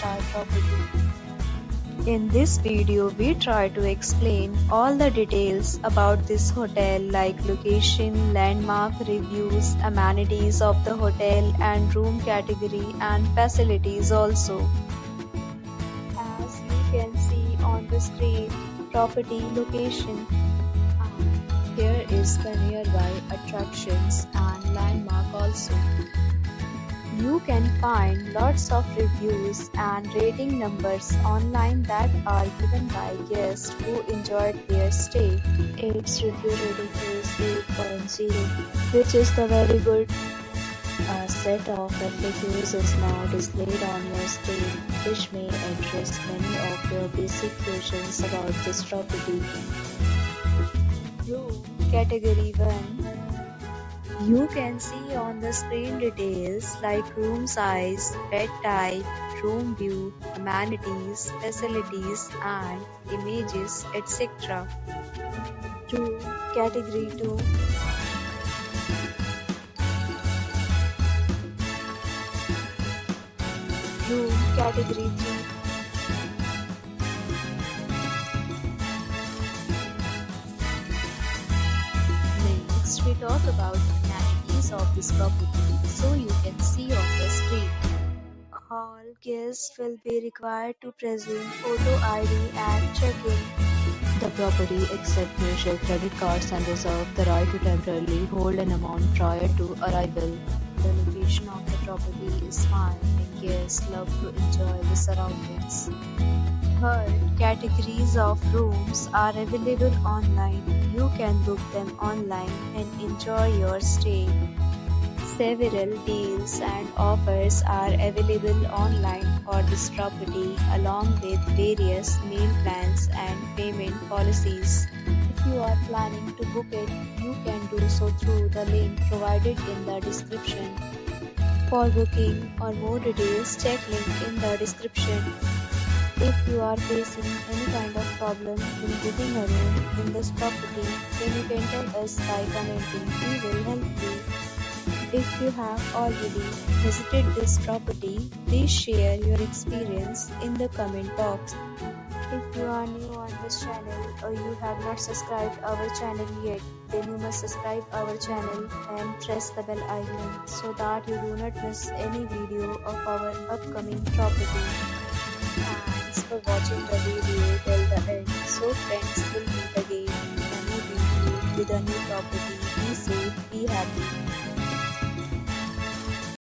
5-star property. In this video, we try to explain all the details about this hotel like location, landmark, reviews, amenities of the hotel and room category and facilities also. As you can see on the screen, property location. And here is the nearby attractions and landmark also. You can find lots of reviews and rating numbers online that are given by guests who enjoyed their stay. Its review rating is 8.0, which is the very good. A set of FAQs is now displayed on your screen, which may address many of your basic questions about this property. Room Category 1. You can see on the screen details like room size, bed type, room view, amenities, facilities and images, etc. Room Category 2. Room Category 3. Next, we talk about amenities of this property, so you can see on the screen. All guests will be required to present photo ID and check-in. The property accepts major credit cards and reserves the right to temporarily hold an amount prior to arrival. The location of the property is fine and guests love to enjoy the surroundings. Third, categories of rooms are available online. You can book them online and enjoy your stay. Several deals and offers are available online for this property along with various meal plans and payment policies. If you are planning to book it, you can do so through the link provided in the description. For booking or more details, check link in the description. If you are facing any kind of problem in booking a room in this property, then you can tell us by commenting. We will help you. If you have already visited this property, please share your experience in the comment box. If you are new on this channel or you have not subscribed our channel yet, then you must subscribe our channel and press the bell icon so that you do not miss any video of our upcoming property. Thanks for watching the video till the end. So friends, will meet again in a new video with a new property. Be safe, be happy.